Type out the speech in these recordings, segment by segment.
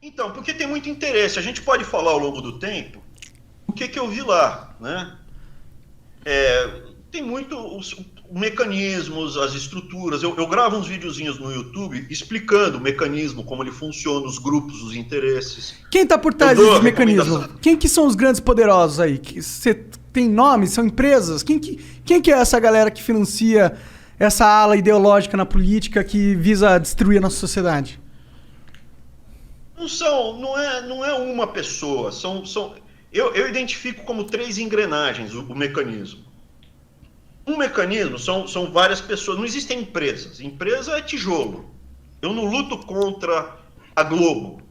Então, porque tem muito interesse. A gente pode falar ao longo do tempo o que eu vi lá, né? Tem muito os mecanismos, as estruturas. Eu gravo uns videozinhos no YouTube explicando o mecanismo, como ele funciona, os grupos, os interesses. Quem está por trás desses mecanismos? Quem que são os grandes poderosos aí? Você tem nomes? São empresas? Quem que é essa galera que financia essa ala ideológica na política que visa destruir a nossa sociedade? Não é uma pessoa. Eu identifico como 3 engrenagens o mecanismo. Um mecanismo são várias pessoas. Não existem empresas. Empresa é tijolo. Eu não luto contra a Globo.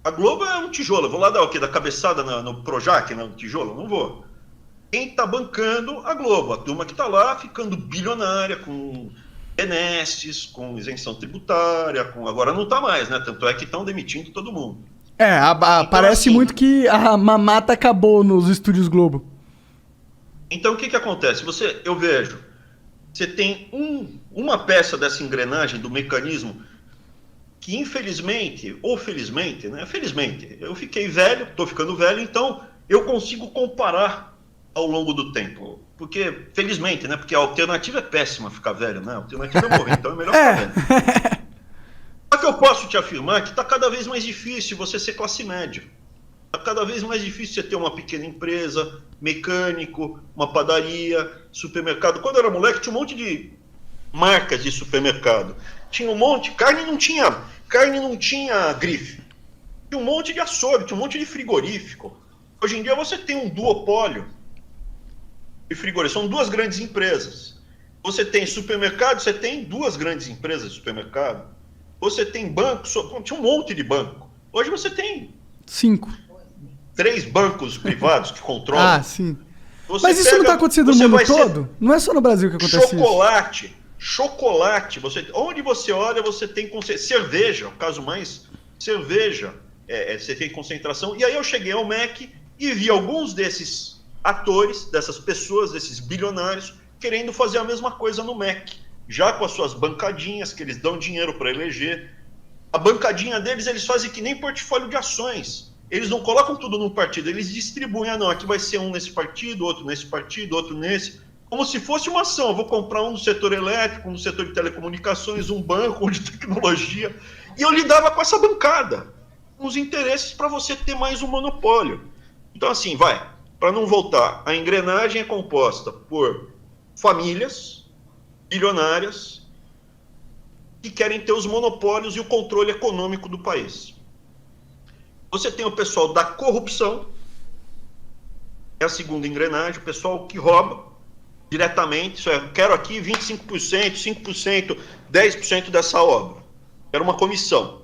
A Globo é um tijolo. Eu vou lá dar o quê? Da cabeçada no Projac, no tijolo? Não vou. Quem está bancando a Globo? A turma que está lá ficando bilionária com benesses, com isenção tributária, agora não está mais, né? Tanto é que estão demitindo todo mundo. Então, parece assim, muito que a mamata acabou nos estúdios Globo. Então o que acontece? Eu vejo, você tem uma peça dessa engrenagem do mecanismo que infelizmente, ou felizmente, né? Felizmente, eu fiquei velho, estou ficando velho, então eu consigo comparar ao longo do tempo. Porque, felizmente, né? Porque a alternativa é péssima ficar velho, né? A alternativa é morrer, então é melhor ficar velho. Só que eu posso te afirmar que está cada vez mais difícil você ser classe média. Está cada vez mais difícil você ter uma pequena empresa, mecânico, uma padaria, supermercado. Quando eu era moleque, tinha um monte de marcas de supermercado. Tinha um monte, carne não tinha grife. Tinha um monte de açougue, tinha um monte de frigorífico. Hoje em dia você tem um duopólio de frigorífico. São 2 grandes empresas. Você tem supermercado, você tem 2 grandes empresas de supermercado. Você tem banco, tinha um monte de banco. Hoje você tem 5. 3 bancos privados que controlam. Ah, sim. Mas isso não está acontecendo no mundo todo? Não é só no Brasil que acontece isso. Chocolate. Onde você olha, você tem cerveja, o caso mais, cerveja, você tem concentração. E aí eu cheguei ao MEC e vi alguns desses atores, dessas pessoas, desses bilionários, querendo fazer a mesma coisa no MEC. Já com as suas bancadinhas, que eles dão dinheiro para eleger. A bancadinha deles, eles fazem que nem portfólio de ações. Eles não colocam tudo num partido, eles distribuem. Ah, não, aqui vai ser um nesse partido, outro nesse partido, outro nesse. Como se fosse uma ação. Eu vou comprar um no setor elétrico, um no setor de telecomunicações, um banco, um de tecnologia. E eu lidava com essa bancada, com os interesses para você ter mais um monopólio. Então, assim, para não voltar, a engrenagem é composta por famílias bilionárias que querem ter os monopólios e o controle econômico do país. Você tem o pessoal da corrupção, é a segunda engrenagem, o pessoal que rouba diretamente, isso é, quero aqui 25%, 5%, 10% dessa obra. Quero uma comissão.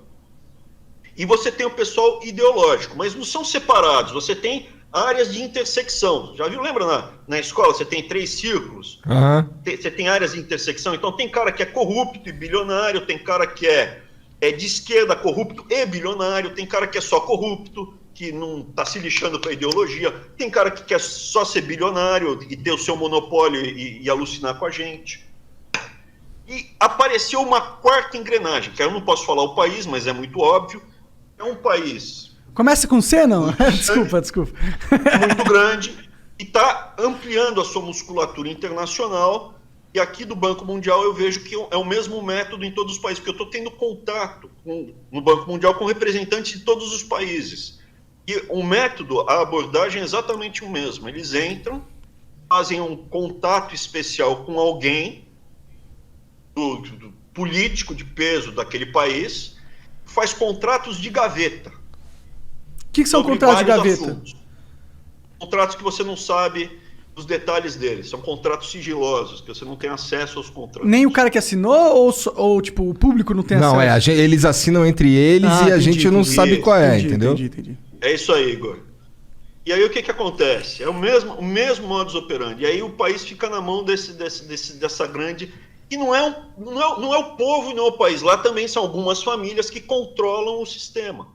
E você tem o pessoal ideológico, mas não são separados, você tem áreas de intersecção. Já viu? Lembra na escola? Você tem 3 círculos. Uhum. Você tem áreas de intersecção. Então tem cara que é corrupto e bilionário, tem cara que é de esquerda, corrupto e bilionário, tem cara que é só corrupto, que não está se lixando para a ideologia, tem cara que quer só ser bilionário e ter o seu monopólio e alucinar com a gente. E apareceu uma 4ª engrenagem, que eu não posso falar o país, mas é muito óbvio. É um país... Começa com C, não? Desculpa. Muito grande, e está ampliando a sua musculatura internacional. E aqui do Banco Mundial eu vejo que é o mesmo método em todos os países, porque eu estou tendo contato no Banco Mundial com representantes de todos os países. E o método, a abordagem é exatamente o mesmo. Eles entram, fazem um contato especial com alguém do político de peso daquele país, faz contratos de gaveta. O que são contratos de gaveta? Assuntos. Contratos que você não sabe os detalhes deles. São contratos sigilosos, que você não tem acesso aos contratos. Nem o cara que assinou ou tipo, o público não tem acesso? Não, eles assinam entre eles e a gente não sabe qual é, entendeu? Entendi. É isso aí, Igor. E aí o que acontece? É o mesmo modus operandi. E aí o país fica na mão dessa grande... E não é o povo e não é o país. Lá também são algumas famílias que controlam o sistema.